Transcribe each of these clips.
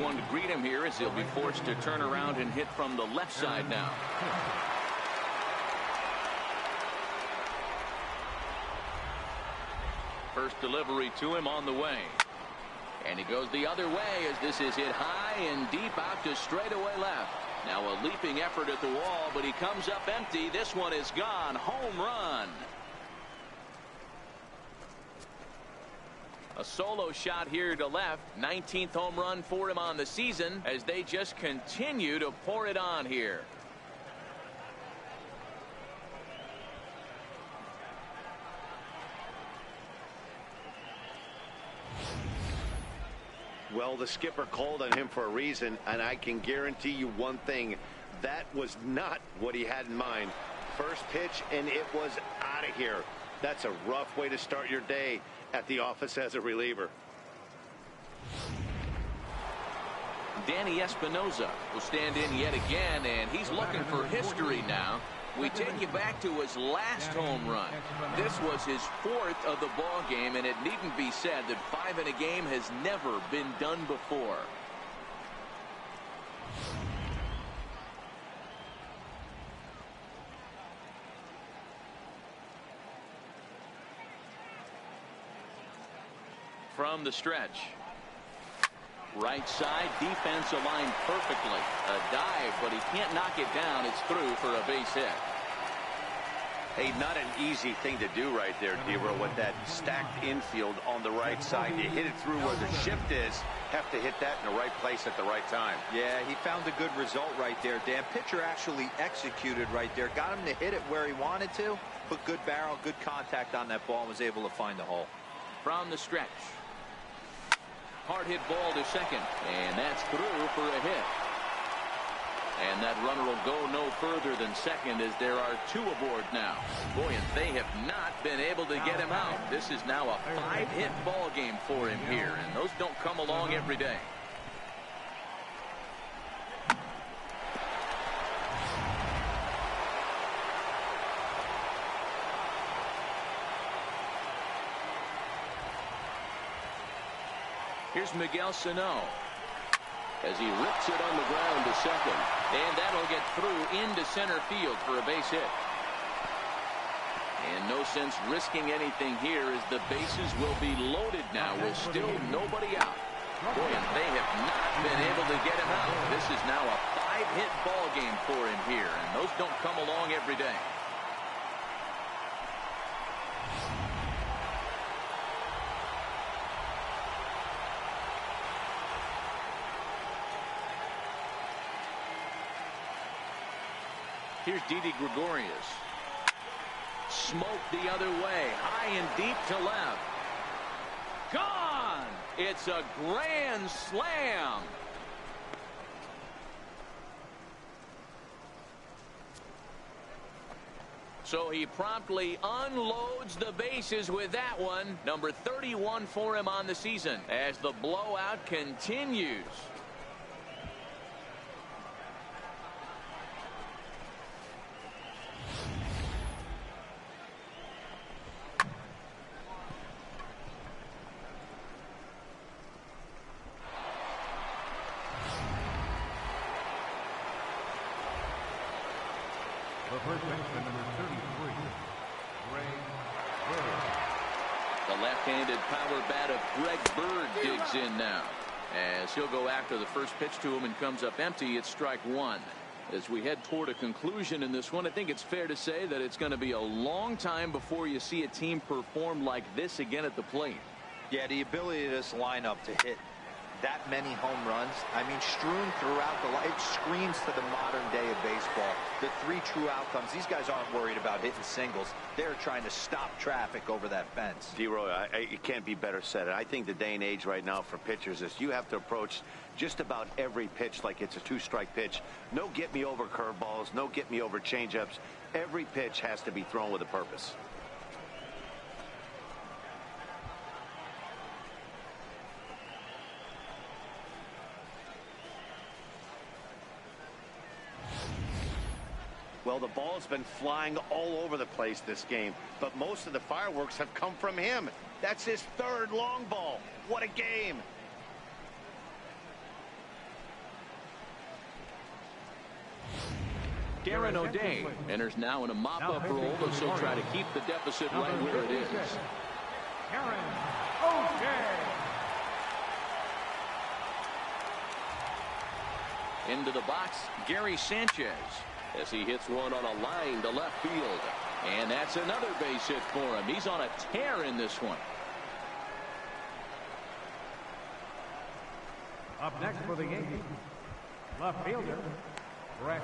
one to greet him here as he'll be forced to turn around and hit from the left side now. First delivery to him on the way. And he goes the other way as this is hit high and deep out to straightaway left. Now a leaping effort at the wall, but he comes up empty. This one is gone. Home run. A solo shot here to left. 19th home run for him on the season as they just continue to pour it on here. Well, the skipper called on him for a reason, and I can guarantee you one thing. That was not what he had in mind. First pitch, and it was out of here. That's a rough way to start your day at the office as a reliever. Danny Espinosa will stand in yet again, and he's looking for history now. We take you back to his last home run. This was his 4th of the ball game, and it needn't be said that 5 in a game has never been done before. From the stretch. Right side, defense aligned perfectly. A dive, but he can't knock it down. It's through for a base hit. Hey, not an easy thing to do right there, D-Row, with that stacked infield on the right side. You hit it through where the shift is. Have to hit that in the right place at the right time. Yeah, he found a good result right there, Dan. Pitcher actually executed right there. Got him to hit it where he wanted to. Put good barrel, good contact on that ball, and was able to find the hole. From the stretch. Hard hit ball to second, and that's through for a hit. And that runner will go no further than second as there are 2 aboard now. Boy, and they have not been able to get him out. This is now a 5-hit ball game for him here, and those don't come along every day. Here's Miguel Sano as he rips it on the ground to second. And that'll get through into center field for a base hit. And no sense risking anything here as the bases will be loaded now with still nobody out. Boy, and they have not been able to get him out. This is now a 5-hit ball game for him here, and those don't come along every day. Here's Didi Gregorius. Smoked the other way. High and deep to left. Gone! It's a grand slam. So he promptly unloads the bases with that one. Number 31 for him on the season as the blowout continues. The left-handed power bat of Greg Bird digs in now as he'll go after the first pitch to him and comes up empty. It's strike 1. As we head toward a conclusion in this one, I think it's fair to say that it's going to be a long time before you see a team perform like this again at the plate. Yeah, the ability of this lineup to hit that many home runs, I mean, strewn throughout the line, it screams to the modern day of baseball. The 3 true outcomes. These guys aren't worried about hitting singles. They're trying to stop traffic over that fence. D-Roy, it can't be better said. I think the day and age right now for pitchers is you have to approach just about every pitch like it's a 2-strike pitch. No get-me-over curveballs, no get-me-over changeups. Every pitch has to be thrown with a purpose. Well, the ball's been flying all over the place this game, but most of the fireworks have come from him. That's his 3rd long ball. What a game. Darren O'Day enters now in a mop-up role, but so try to keep the deficit right where it is. Darren O'Day. Into the box, Gary Sanchez, as he hits one on a line to left field. And that's another base hit for him. He's on a tear in this one. Up next for the Yankees, left fielder, Brett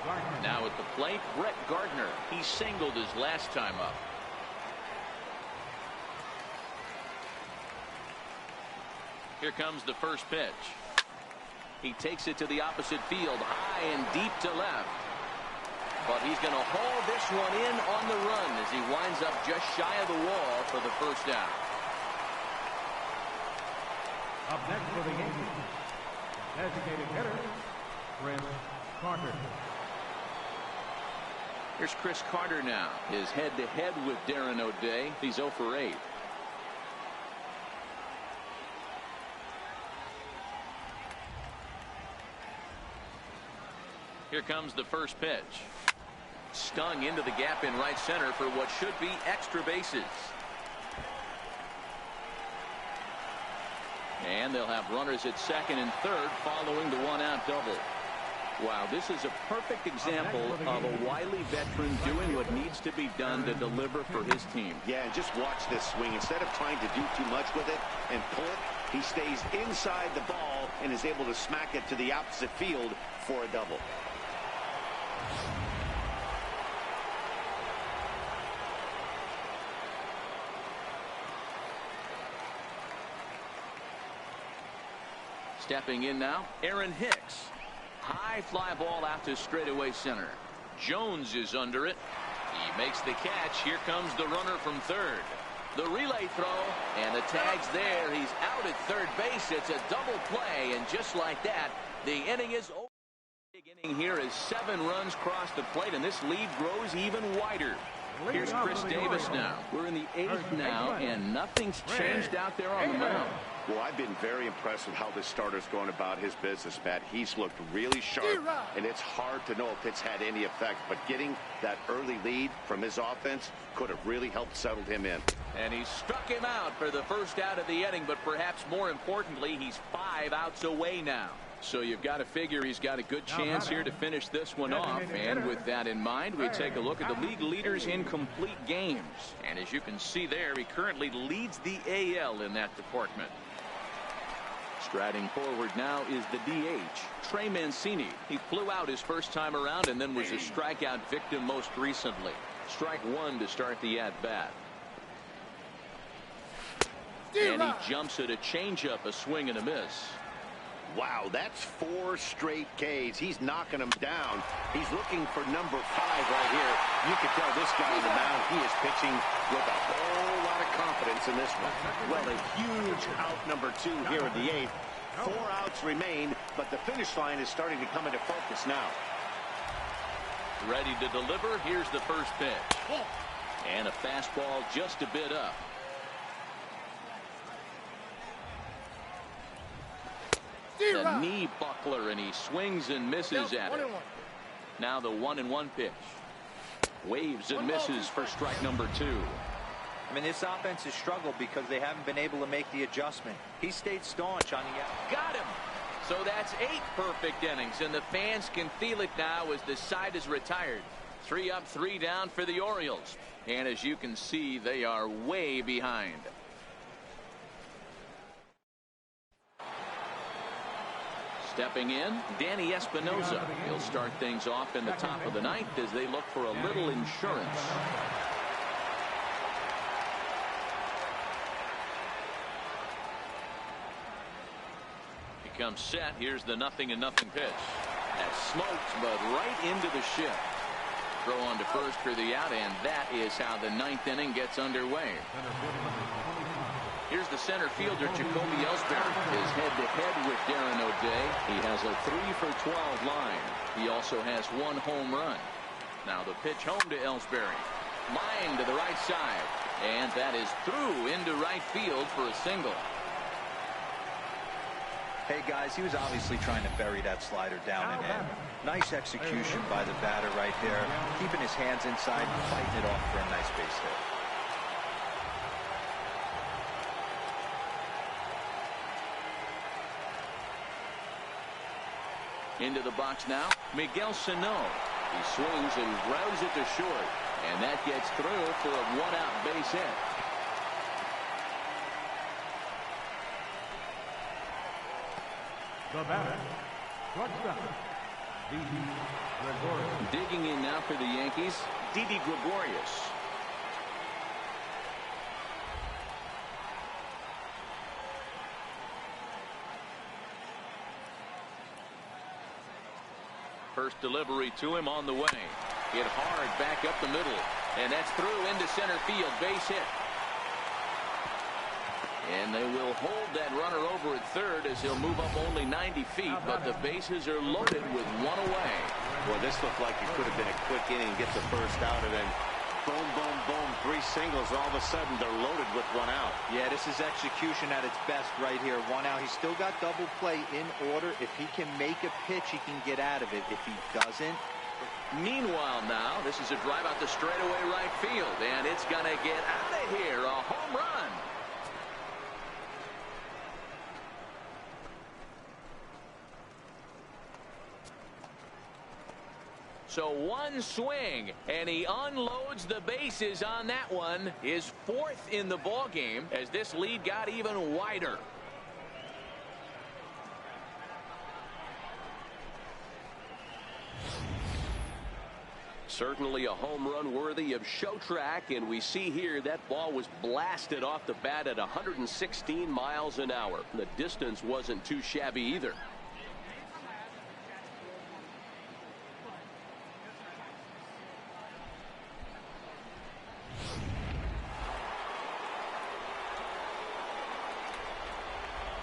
Gardner. Now at the plate, Brett Gardner. He singled his last time up. Here comes the first pitch. He takes it to the opposite field, high and deep to left. But he's going to haul this one in on the run as he winds up just shy of the wall for the first out. Up next for the Yankees, designated hitter, Chris Carter. Here's Chris Carter now. His head-to-head with Darren O'Day. He's 0 for 8. Here comes the first pitch. Stung into the gap in right center for what should be extra bases. And they'll have runners at second and third following the one-out double. Wow, this is a perfect example of a wily veteran doing what needs to be done to deliver for his team. Yeah, and just watch this swing. Instead of trying to do too much with it and pull it, he stays inside the ball and is able to smack it to the opposite field for a double. Stepping in now, Aaron Hicks. High fly ball out to straightaway center. Jones is under it. He makes the catch. Here comes the runner from third. The relay throw, and the tag's there. He's out at third base. It's a double play, and just like that, the inning is over. Big inning here as 7 runs cross the plate, and this lead grows even wider. Here's Chris Davis now. We're in the 8th now, and nothing's changed out there on the mound. Well, I've been very impressed with how this starter's going about his business, Matt. He's looked really sharp, and it's hard to know if it's had any effect. But getting that early lead from his offense could have really helped settle him in. And he struck him out for the first out of the inning, but perhaps more importantly, he's 5 outs away now. So you've got to figure he's got a good chance here to finish this one off. And with that in mind, we take a look at the league leaders in complete games. And as you can see there, he currently leads the AL in that department. Striding forward now is the DH, Trey Mancini. He flew out his first time around and then was a strikeout victim most recently. Strike 1 to start the at-bat. And he jumps at a changeup, a swing and a miss. Wow, that's 4 straight Ks. He's knocking them down. He's looking for number 5 right here. You can tell this guy on the mound, he is pitching with a whole lot of confidence in this one. Well, a huge out number 2 here in the 8th. 4 outs remain, but the finish line is starting to come into focus now. Ready to deliver. Here's the first pitch. And a fastball just a bit up. The knee buckler, and he swings and misses at it. Now the 1-1 pitch. Waves and misses for strike number 2. I mean, this offense has struggled because they haven't been able to make the adjustment. He stayed staunch on the out. Got him. So that's 8 perfect innings, and the fans can feel it now as the side is retired. 3 up, 3 down for the Orioles. And as you can see, they are way behind. Stepping in, Danny Espinosa. He'll start things off in the top of the 9th as they look for a little insurance. He comes set. Here's the 0-0 pitch. That smokes, but right into the shift. Throw on to first for the out, and that is how the 9th inning gets underway. Here's the center fielder, Jacoby Ellsbury. His head-to-head with Darren O'Day. He has a 3 for 12 line. He also has 1 home run. Now the pitch home to Ellsbury. Line to the right side. And that is through into right field for a single. Hey, guys, he was obviously trying to bury that slider down and in. Nice execution by the batter right there, keeping his hands inside and fighting it off for a nice base hit. Into the box now, Miguel Sano. He swings and grounds it to short, and that gets through for a one-out base hit. The batter, shortstop, Didi Gregorius. Digging in now for the Yankees, Didi Gregorius. First delivery to him on the way. Hit hard back up the middle. And that's through into center field. Base hit. And they will hold that runner over at third as he'll move up only 90 feet. But the bases are loaded with one away. Well, this looked like it could have been a quick inning, get the first out, and then boom, boom, boom, 3 singles. All of a sudden, they're loaded with 1 out. Yeah, this is execution at its best right here. 1 out. He's still got double play in order. If he can make a pitch, he can get out of it. If he doesn't. Meanwhile now, this is a drive out the straightaway right field. And it's going to get out of here. A home run. So 1 swing, and he unloads the bases on that one. His 4th in the ball game as this lead got even wider. Certainly a home run worthy of show track, and we see here that ball was blasted off the bat at 116 miles an hour. The distance wasn't too shabby either.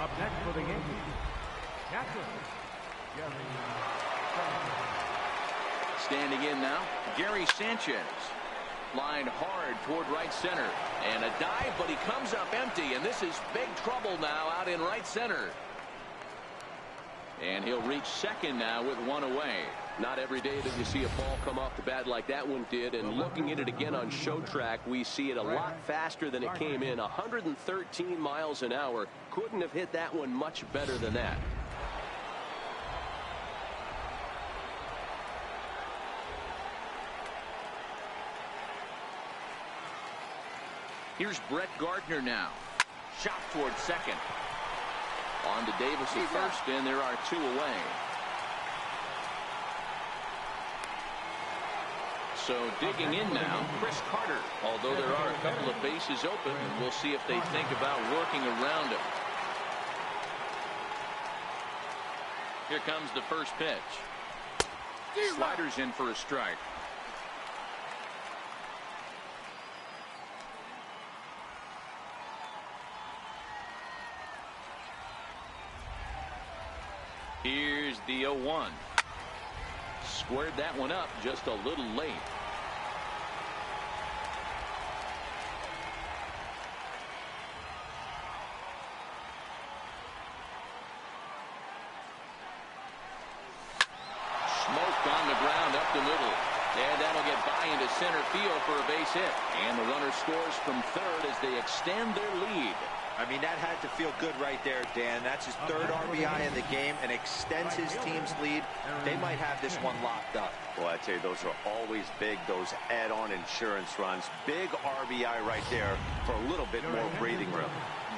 Up next for the Yankees, catcher, Gary Sanchez. Standing in now, Gary Sanchez. Lined hard toward right center. And a dive, but he comes up empty. And this is big trouble now out in right center. And he'll reach second now with 1 away. Not every day that you see a ball come off the bat like that one did. And looking at it again on show track, we see it a lot faster than it came in. 113 miles an hour. Couldn't have hit that one much better than that. Here's Brett Gardner now. Shot toward second. On to Davis at first, and there are 2 away. So digging in now, Chris Carter. Although there are a couple of bases open, we'll see if they think about working around him. Here comes the first pitch. Sliders in for a strike. Here's the 0-1. Squared that one up just a little late. Smoked on the ground up the middle. And that'll get by into center field for a base hit. And the runner scores from third as they extend their lead. I mean, that had to feel good right there, Dan. That's his 3rd RBI in the game and extends his team's lead. They might have this one locked up. Well, I tell you, those are always big, those add-on insurance runs. Big RBI right there for a little bit more breathing room.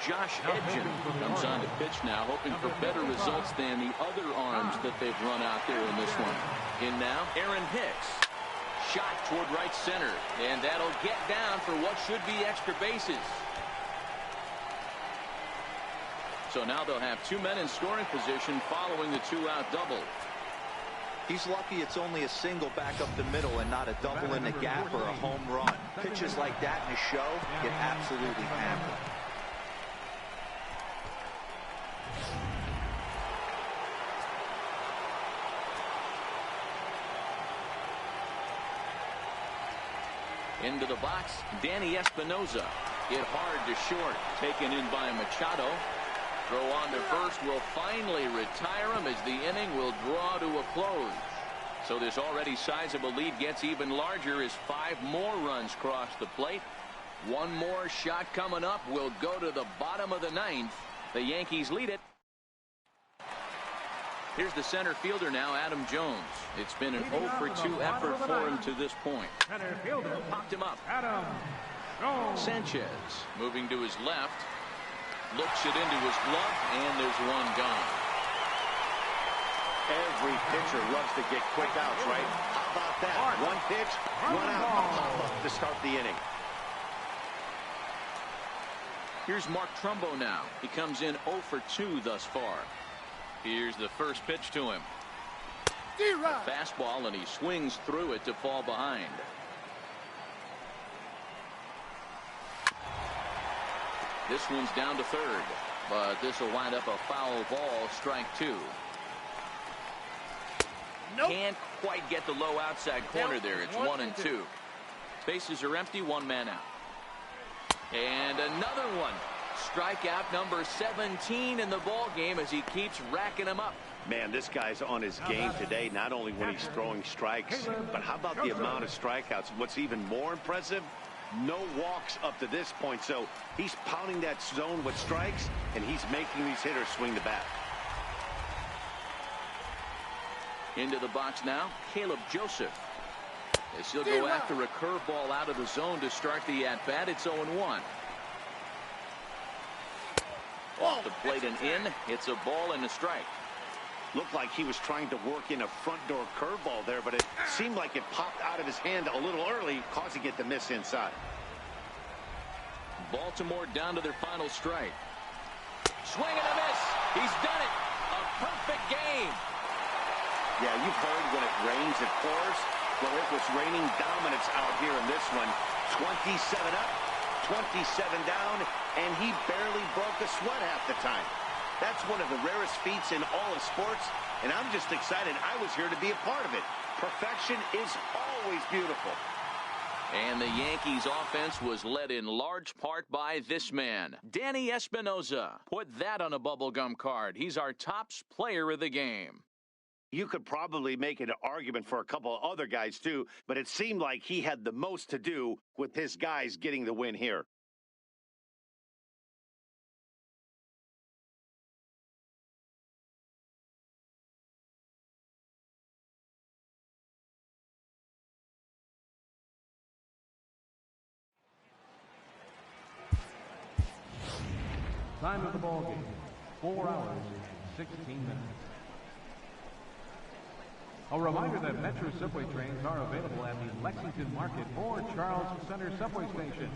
Josh Edgen comes on to pitch now, hoping for better results than the other arms that they've run out there in this one. In now, Aaron Hicks. Shot toward right center, and that'll get down for what should be extra bases. So now they'll have 2 men in scoring position following the 2-out double. He's lucky it's only a single back up the middle and not a double in the gap or a home run. Pitches like that in a show get absolutely hammered. Into the box, Danny Espinosa. Hit hard to short. Taken in by Machado. Throw on to first will finally retire him as the inning will draw to a close. So this already sizable lead gets even larger as 5 more runs cross the plate. One more shot coming up will go to the bottom of the 9th. The Yankees lead it. Here's the center fielder now, Adam Jones. It's been an 0-for-2 effort for him to this point. Center fielder. Popped him up. Adam Jones. Sanchez moving to his left. Looks it into his glove, and there's one gone. Every pitcher loves to get quick outs, right? How about that? One pitch, one out, pop-up to start the inning. Here's Mark Trumbo now. He comes in 0-for-2 thus far. Here's the first pitch to him. A fastball, and he swings through it to fall behind. This one's down to third, but this will wind up a foul ball, strike 2. Nope. Can't quite get the low outside corner there. It's 1-2. Bases are empty, 1 man out. And another one. Strikeout number 17 in the ball game as he keeps racking them up. Man, this guy's on his game today, not only when he's throwing strikes, but how about the amount of strikeouts? What's even more impressive, no walks up to this point. So he's pounding that zone with strikes, and he's making these hitters swing the bat. Into the box now, Caleb Joseph. As he'll go after a curveball out of the zone to start the at-bat. It's 0-1. Off the plate and in. It's a ball and a strike. Looked like he was trying to work in a front door curveball there, but it seemed like it popped out of his hand a little early, causing it to miss inside. Baltimore down to their final strike. Swing and a miss. He's done it. A perfect game. Yeah, you've heard when it rains, it pours. Well, it was raining dominance out here in this one. 27 up, 27 down, and he barely broke a sweat half the time. That's one of the rarest feats in all of sports, and I'm just excited I was here to be a part of it. Perfection is always beautiful. And the Yankees offense was led in large part by this man, Danny Espinosa. Put that on a bubblegum card. He's our top player of the game. You could probably make an argument for a couple of other guys too, but it seemed like he had the most to do with his guys getting the win here. Time of the ball game, 4 hours and 16 minutes. A reminder that Metro subway trains are available at the Lexington Market or Charles Center subway station.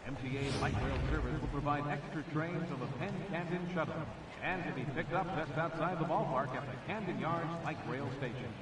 MTA Light Rail Service will provide extra trains on the Penn Camden shuttle and to be picked up just outside the ballpark at the Camden Yards Light Rail Station.